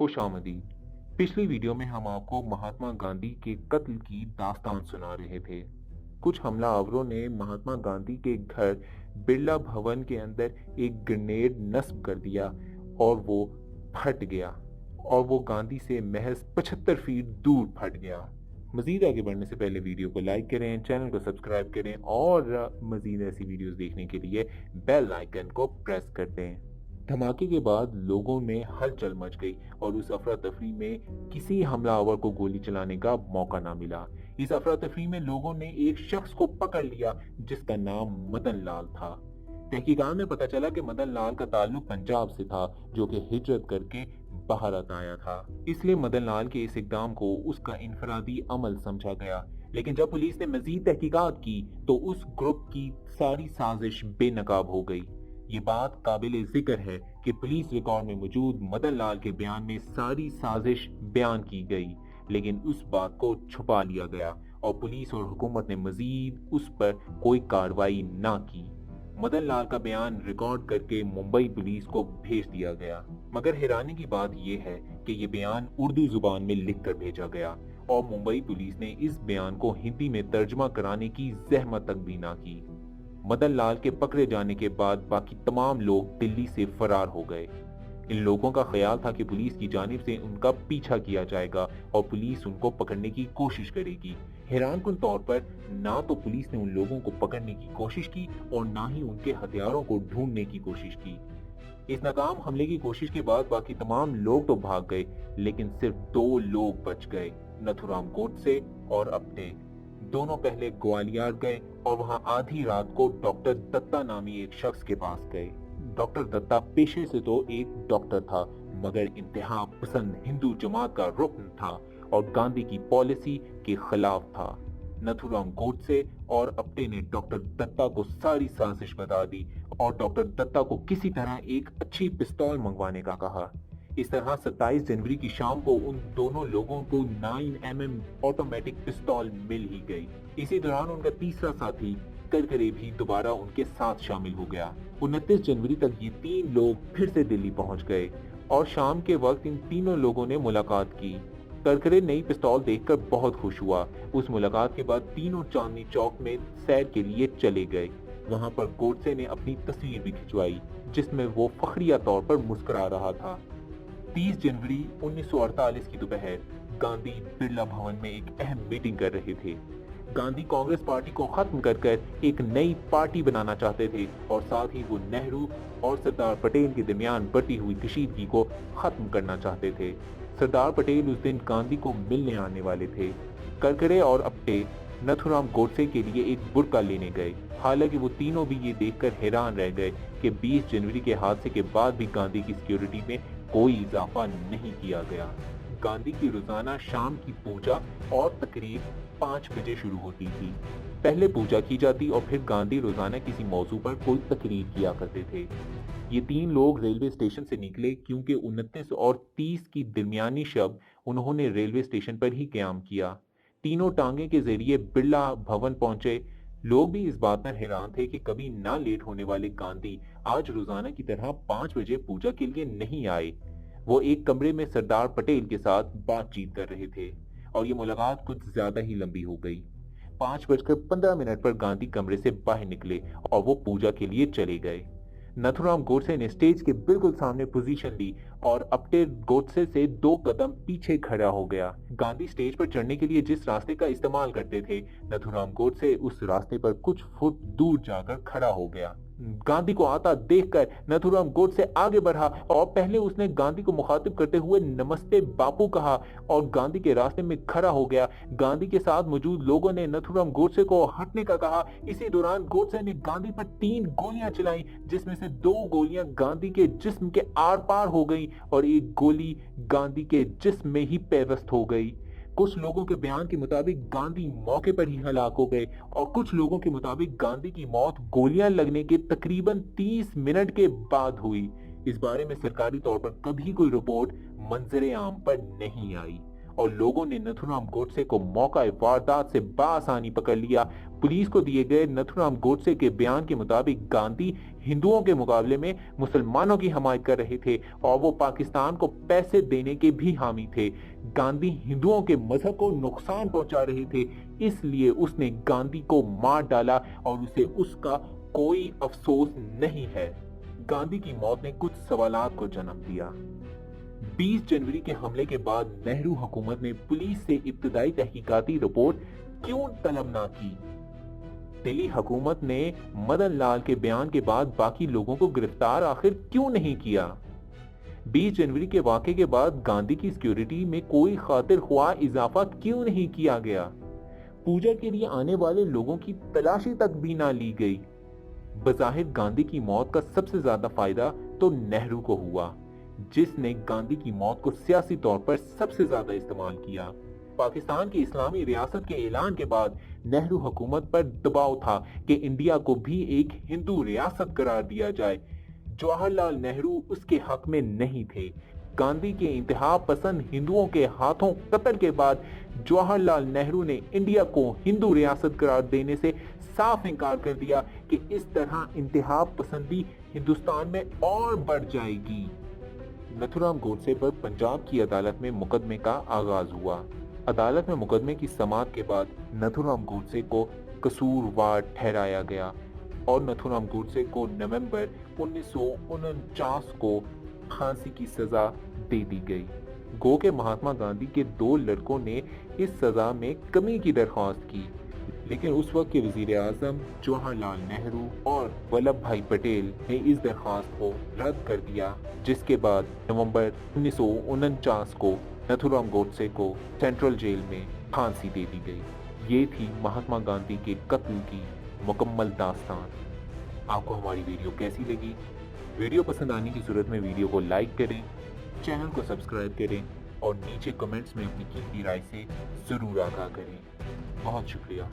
खुशामदीद। पिछली वीडियो में हम आपको महात्मा गांधी के कत्ल की दास्तान सुना रहे थे। कुछ हमलावरों ने महात्मा गांधी के घर बिरला भवन के अंदर एक ग्रेनेड नस्ब कर दिया और वो फट गया और वो गांधी से महज 75 फीट दूर फट गया। मजीद आगे बढ़ने से पहले वीडियो को लाइक करें, चैनल को सब्सक्राइब करें और मजीद ऐसी वीडियोस देखने के लिए बेल आइकन को प्रेस कर दें। धमाके के बाद लोगों में हलचल मच गई और उस अफरा तफरी में किसी हमलावर को गोली चलाने का मौका ना मिला। इस अफरा तफरी में लोगों ने एक शख्स को पकड़ लिया जिसका नाम मदन लाल था। तहकीकात में पता चला कि मदन लाल का ताल्लुक पंजाब से था, जो कि हिजरत करके भारत आया था। इसलिए मदन लाल के इस इकदाम को उसका इनफरादी अमल समझा गया। लेकिन जब पुलिस ने मजीद तहकीकात की तो उस ग्रुप की सारी साजिश बेनकाब हो गई। ये बात काबिल जिक्र है कि पुलिस रिकॉर्ड में मौजूद मदन लाल के बयान में सारी साजिश बयान की गई, लेकिन उस बात को छुपा लिया गया और पुलिस और हुकूमत ने मजीद उस पर कोई कार्रवाई ना की। मदन लाल का बयान रिकॉर्ड करके मुंबई पुलिस को भेज दिया गया, मगर हैरानी की बात यह है कि ये बयान उर्दू जुबान में लिख कर भेजा गया और मुंबई पुलिस ने इस बयान को हिंदी में तर्जमा कराने की जहमत तक भी ना की। मदन लाल के पकड़े जाने के बाद बाकी तमाम लोग दिल्ली से फरार हो गए। इन लोगों का ख्याल था कि पुलिस की जानिब से उनका पीछा किया जाएगा और पुलिस उनको पकड़ने की कोशिश करेगी। हैरानकुन तौर पर ना तो पुलिस ने उन लोगों को पकड़ने की कोशिश की और ना ही उनके हथियारों को ढूंढने की कोशिश की। इस नाकाम हमले की कोशिश के बाद बाकी तमाम लोग तो भाग गए, लेकिन सिर्फ 2 लोग बच गए, नथुराम गोडसे और अपटे। दोनों पहले ग्वालियर गए और वहां आधी रात को डॉक्टर दत्ता नामी एक शख्स के पास गए। डॉक्टर दत्ता पेशे से तो एक डॉक्टर था, मगर इंतहा पसंद हिंदू जमात का रुकन था और गांधी की पॉलिसी के खिलाफ था। नथुराम गोडसे और अपटे ने डॉक्टर दत्ता को सारी साजिश बता दी और डॉक्टर दत्ता को किसी तरह एक अच्छी पिस्तौल मंगवाने का कहा। इस तरह 27 जनवरी की शाम को उन दोनों लोगों को 9mm ऑटोमेटिक पिस्तौल मिल ही गई। इसी दौरान उनका तीसरा साथी करकरे भी दोबारा उनके साथ शामिल हो गया। 29 जनवरी तक ये 3 लोग फिर से दिल्ली पहुंच गए और शाम के वक्त इन तीनों लोगों ने मुलाकात की। करकरे नई पिस्तौल देखकर बहुत खुश हुआ। उस मुलाकात के बाद तीनों चांदनी चौक में सैर के लिए चले गए। वहां पर गोडसे ने अपनी तस्वीर भी खिंचवाई, जिसमें वो फखरिया तौर पर मुस्कुरा रहा था। 30 जनवरी 1948 की दोपहर गांधी बिरला भवन में एक अहम मीटिंग कर रहे थे। गांधी कांग्रेस पार्टी को खत्म कर एक नई पार्टी बनाना चाहते थे और साथ ही वो नेहरू और सरदार पटेल के दरमियान बढ़ती हुई कशीदगी को खत्म करना चाहते थे। सरदार पटेल उस दिन गांधी को मिलने आने वाले थे। करकरे और अपटे नथुराम गोडसे के लिए एक बुर्का लेने गए। हालांकि वो तीनों भी ये देखकर हैरान रह गए कि 20 जनवरी के हादसे के बाद भी गांधी की सिक्योरिटी में कोई इजाफा नहीं किया गया। गांधी की रोजाना शाम की पूजा और तकरीब 5 बजे शुरू होती थी। पहले पूजा की जाती और फिर गांधी रोजाना किसी मौजू पर कोई तकरीर किया करते थे। ये 3 लोग रेलवे स्टेशन से निकले क्योंकि 29 और 30 की दरमियानी शब उन्होंने रेलवे स्टेशन पर ही क़याम किया। तीनों टांगे के जरिए बिरला भवन पहुंचे। लोग भी इस बात पर हैरान थे कि कभी ना लेट होने वाले गांधी आज रोजाना की तरह 5 बजे पूजा के लिए नहीं आए। वो एक कमरे में सरदार पटेल के साथ बातचीत कर रहे थे और ये मुलाकात कुछ ज्यादा ही लंबी हो गई। 5:15 पर गांधी कमरे से बाहर निकले और वो पूजा के लिए चले गए। नथुराम गोडसे ने स्टेज के बिल्कुल सामने पोजीशन ली और अपटे गोडसे से 2 कदम पीछे खड़ा हो गया। गांधी स्टेज पर चढ़ने के लिए जिस रास्ते का इस्तेमाल करते थे, नथुराम गोडसे उस रास्ते पर कुछ फुट दूर जाकर खड़ा हो गया। गांधी को आता देखकर नथुराम गोडसे आगे बढ़ा और पहले उसने गांधी को मुखातिब करते हुए नमस्ते बापू कहा और गांधी के रास्ते में खड़ा हो गया। गांधी के साथ मौजूद लोगों ने नथुराम गोडसे को हटने का कहा। इसी दौरान गोडसे ने गांधी पर 3 गोलियां चलाई, जिसमें से 2 गोलियां गांधी के जिस्म के आर पार हो गई और एक गोली गांधी के जिस्म में ही पेवस्त हो गई। कुछ लोगों के बयान के मुताबिक गांधी मौके पर ही हलाक हो गए और कुछ लोगों के मुताबिक गांधी की मौत गोलियां लगने के तकरीबन 30 मिनट के बाद हुई। इस बारे में सरकारी तौर पर कभी कोई रिपोर्ट मंजरे आम पर नहीं आई और लोगों ने नथुराम गोडसे को मौका वारदात से बासानी पकड़ लिया। पुलिस को दिए गए नथुराम गोडसे के बयान के मुताबिक गांधी हिंदुओं के मुकाबले में मुसलमानों की हमायत कर रहे थे और वो पाकिस्तान को पैसे देने के भी हामी थे। गांधी हिंदुओं के मजहब को नुकसान पहुंचा रहे थे, इसलिए उसने गांधी को मार डाला और उसे उसका कोई अफसोस नहीं है। गांधी की मौत ने कुछ सवालात को जन्म दिया। 20 जनवरी के हमले के बाद नेहरू हुकूमत ने पुलिस से इब्तदाई तहकीकाती रिपोर्ट क्यों तलब ना की? दिल्ली हुकूमत ने मदन लाल के बयान के बाद बाकी लोगों को गिरफ्तार आखिर क्यों नहीं किया? 20 जनवरी के वाक़े के बाद गांधी की सिक्योरिटी में कोई खातिर ख्वाह इजाफा क्यों नहीं किया गया? पूजा के लिए आने वाले लोगों की तलाशी तक भी ना ली गई। बज़ाहिर गांधी की मौत का सबसे ज्यादा फायदा तो नेहरू को हुआ, जिसने गांधी की मौत को सियासी तौर पर सबसे ज्यादा इस्तेमाल किया। पाकिस्तान की इस्लामी रियासत के ऐलान के बाद नेहरू हुकूमत पर दबाव था कि इंडिया को भी एक हिंदू रियासत करार दिया जाए। जवाहरलाल नेहरू उसके हक में नहीं थे। गांधी के इंतहा पसंद हिंदुओं के हाथों कत्ल के बाद जवाहरलाल नेहरू ने इंडिया को हिंदू रियासत करार देने से साफ इनकार कर दिया कि इस तरह इंतहा पसंदी हिंदुस्तान में और बढ़ जाएगी। नथुराम गोडसे पर पंजाब की अदालत में मुकदमे का आगाज हुआ। अदालत में मुकदमे की समाअत के बाद नथुराम गोडसे को कसूरवार ठहराया गया और नथुराम गोडसे को नवंबर 1949 को फांसी की सजा दे दी गई। गो के महात्मा गांधी के 2 लड़कों ने इस सजा में कमी की दरख्वास्त की, लेकिन उस वक्त के वजीर आजम जवाहरलाल नेहरू और वल्लभ भाई पटेल ने इस दरख्वास्त को रद्द कर दिया, जिसके बाद नवंबर 1949 को नथुराम गोडसे को सेंट्रल जेल में फांसी दे दी गई। ये थी महात्मा गांधी के कत्ल की मुकम्मल दास्तान। आपको हमारी वीडियो कैसी लगी? वीडियो पसंद आने की सूरत में वीडियो को लाइक करें, चैनल को सब्सक्राइब करें और नीचे कमेंट्स में अपनी कीमती राय से जरूर आगाह करें। बहुत शुक्रिया।